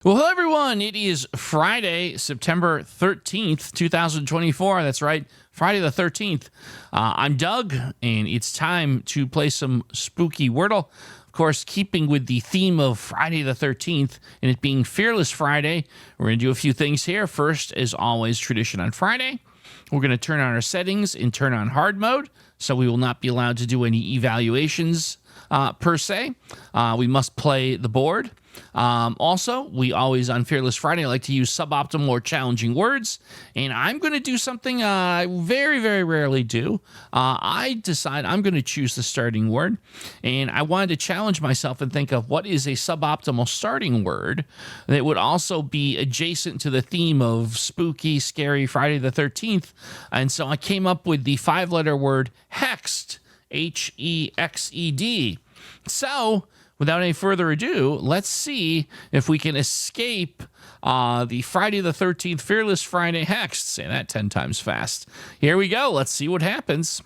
Well, hello, everyone. It is Friday, September 13th, 2024. That's right, Friday the 13th. I'm Doug, and it's time to play some spooky Wordle. Of course, keeping with the theme of Friday the 13th and it being Fearless Friday, we're going to do a few things here. First, as always, tradition on Friday, we're going to turn on our settings and turn on hard mode, so we will not be allowed to do any evaluations per se. We must play the board. Also, we always on Fearless Friday like to use suboptimal or challenging words, and I'm going to do something I very, very rarely do. I decide I'm going to choose the starting word, and I wanted to challenge myself and think of what is a suboptimal starting word that would also be adjacent to the theme of spooky, scary Friday the 13th, and so I came up with the 5-letter word hexed, Hexed. So, without any further ado, let's see if we can escape the Friday the 13th Fearless Friday Hexed. Say that 10 times fast. Here we go. Let's see what happens.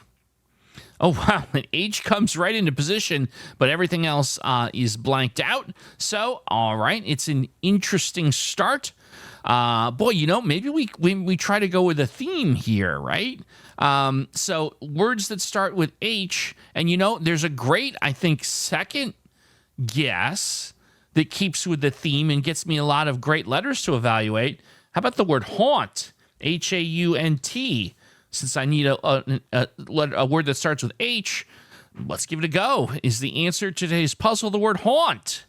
Oh, wow. An H comes right into position, but everything else is blanked out. So, all right. It's an interesting start. Boy, maybe we try to go with a theme here, right? So, words that start with H, and there's a great, I think, second guess that keeps with the theme and gets me a lot of great letters to evaluate. How about the word haunt? Haunt. Since I need a word that starts with H, let's give it a go. Is the answer to today's puzzle the word haunt?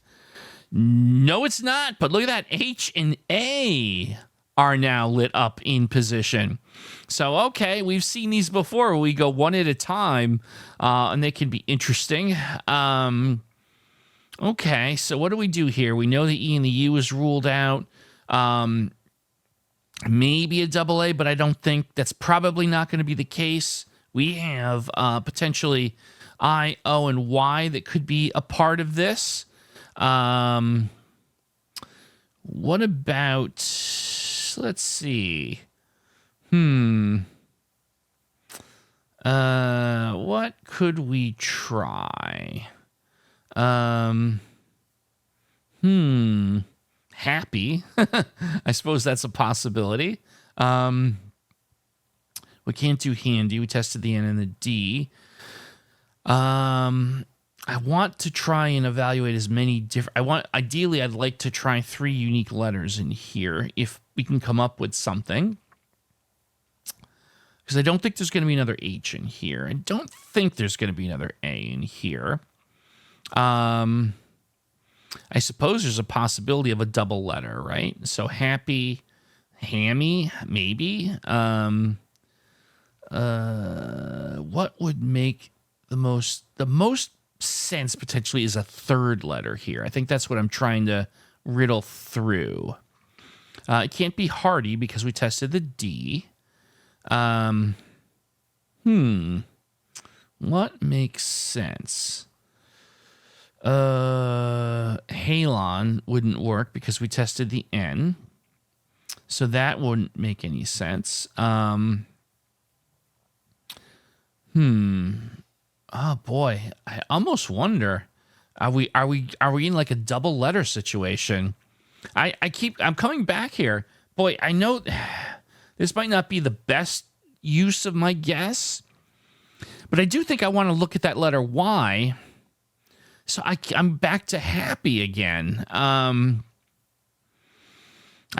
No, it's not. But look at that. H and A are now lit up in position. So, okay, we've seen these before. We go one at a time, and they can be interesting. Okay, so what do we do here? We know the E and the U is ruled out. Maybe a double A, but I don't think that's probably not going to be the case. We have potentially I, O, and Y that could be a part of this. What about, let's see. What could we try? Happy. I suppose that's a possibility. We can't do handy. We tested the N and the D. I want to try and evaluate as many different... Ideally, I'd like to try 3 unique letters in here, if we can come up with something. Because I don't think there's going to be another H in here. I don't think there's going to be another A in here. I suppose there's a possibility of a double letter, right? So happy, hammy, maybe. What would make the most sense potentially is a 3rd letter here. I think that's what I'm trying to riddle through. It can't be hearty because we tested the D. What makes sense? Halon wouldn't work because we tested the N. So that wouldn't make any sense. Oh boy, I almost wonder, are we in like a double letter situation? I'm coming back here. Boy, I know this might not be the best use of my guess, but I do think I want to look at that letter Y. So I'm back to happy again. I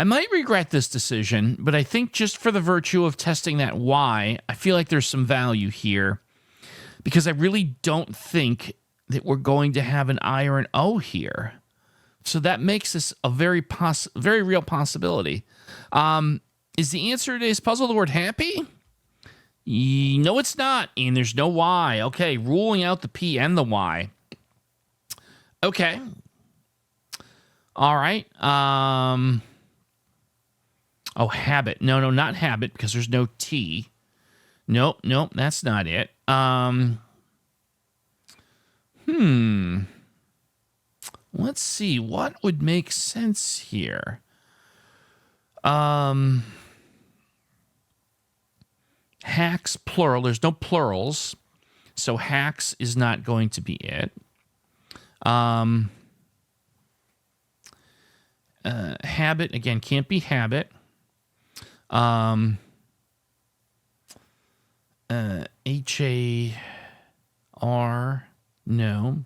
might regret this decision, but I think just for the virtue of testing that Y, I feel like there's some value here, because I really don't think that we're going to have an I or an O here. So that makes this a very real possibility. Is the answer to today's puzzle the word happy? No, it's not. And there's no Y. Okay, ruling out the P and the Y. Okay. All right. Oh, habit. No, not habit, because there's no T. Nope, that's not it. Let's see. What would make sense here? Hacks, plural. There's no plurals. So hacks is not going to be it. Habit, again, can't be habit. H-A-R, no,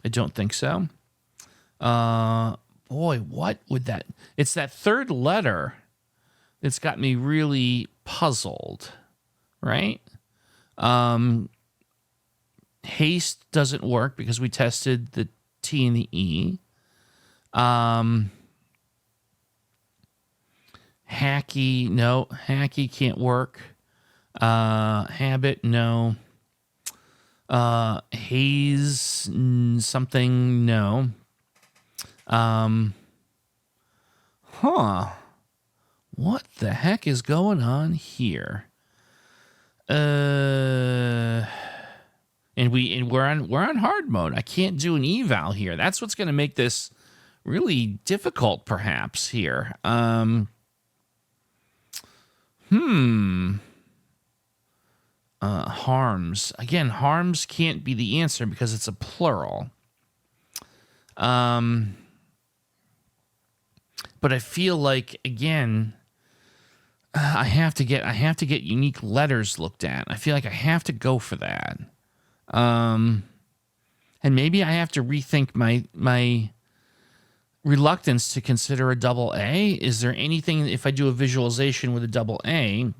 I don't think so. Boy, what would that... It's that third letter that's got me really puzzled, right? Haste doesn't work because we tested the T and the E. Hacky, no. Hacky can't work. Habit, no. Haze, something, no. What the heck is going on here? And we're on hard mode. I can't do an eval here. That's what's going to make this really difficult, perhaps, here. Harms. Again, harms can't be the answer because it's a plural. But I feel like, again, I have to get unique letters looked at. I feel like I have to go for that. And maybe I have to rethink my reluctance to consider a double A. Is there anything, if I do a visualization with a double A,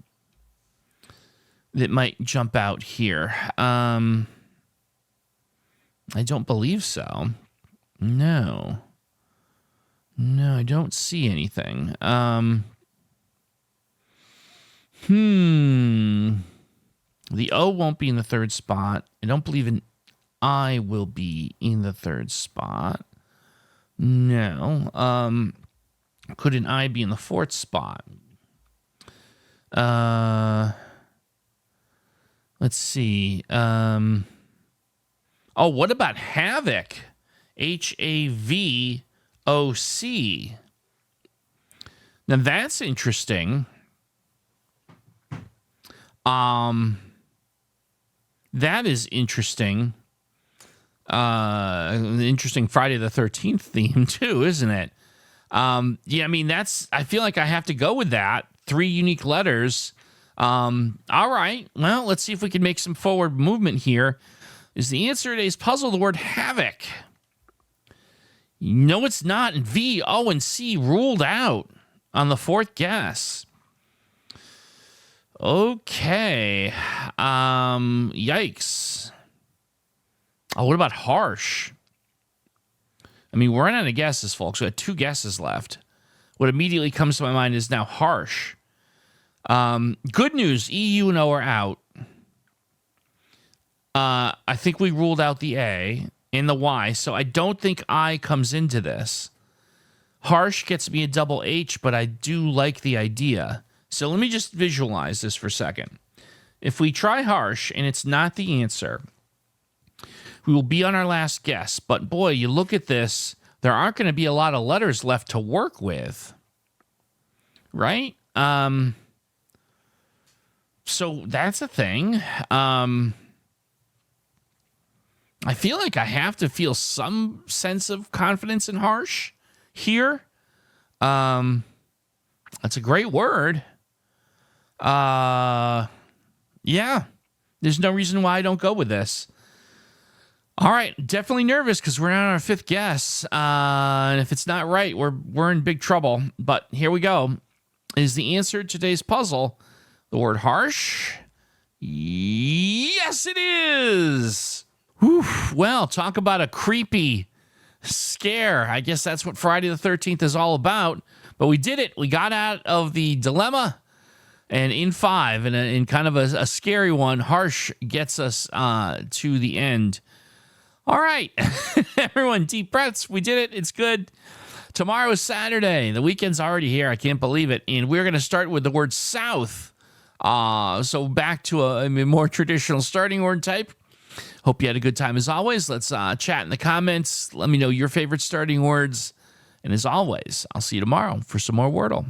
that might jump out here? I don't believe so. No, I don't see anything. The O won't be in the third spot. I don't believe an I will be in the third spot. No. Could an I be in the fourth spot? Let's see. Oh, what about havoc? HAVOC. Now that's interesting. That is interesting. Interesting Friday the 13th theme too, isn't it? Yeah, I mean, I feel like I have to go with that. 3 unique letters. All right. Well, let's see if we can make some forward movement here. Is the answer to today's puzzle the word havoc? No, it's not. And V, O, and C ruled out on the 4th guess. Okay. Yikes. Oh, what about harsh? I mean, we're running out of guesses, folks. We have 2 guesses left. What immediately comes to my mind is now harsh. Good news, E, U, and O are out. I think we ruled out the A and the Y, so I don't think I comes into this. Harsh gets me a double H, but I do like the idea. So let me just visualize this for a second. If we try harsh and it's not the answer, we will be on our last guess. But boy, you look at this, there aren't going to be a lot of letters left to work with. Right? So that's a thing. I feel like I have to feel some sense of confidence in harsh here. That's a great word. Yeah. There's no reason why I don't go with this. All right, definitely nervous because we're on our 5th guess. And if it's not right, we're in big trouble. But here we go. Is the answer to today's puzzle the word harsh? Yes, it is. Whew. Well, talk about a creepy scare. I guess that's what Friday the 13th is all about. But we did it. We got out of the dilemma. And in 5, and in kind of a scary one, harsh gets us to the end. All right, everyone, deep breaths. We did it. It's good. Tomorrow is Saturday. The weekend's already here. I can't believe it. And we're going to start with the word south. So back to a more traditional starting word type. Hope you had a good time as always. Let's chat in the comments. Let me know your favorite starting words. And as always, I'll see you tomorrow for some more Wordle.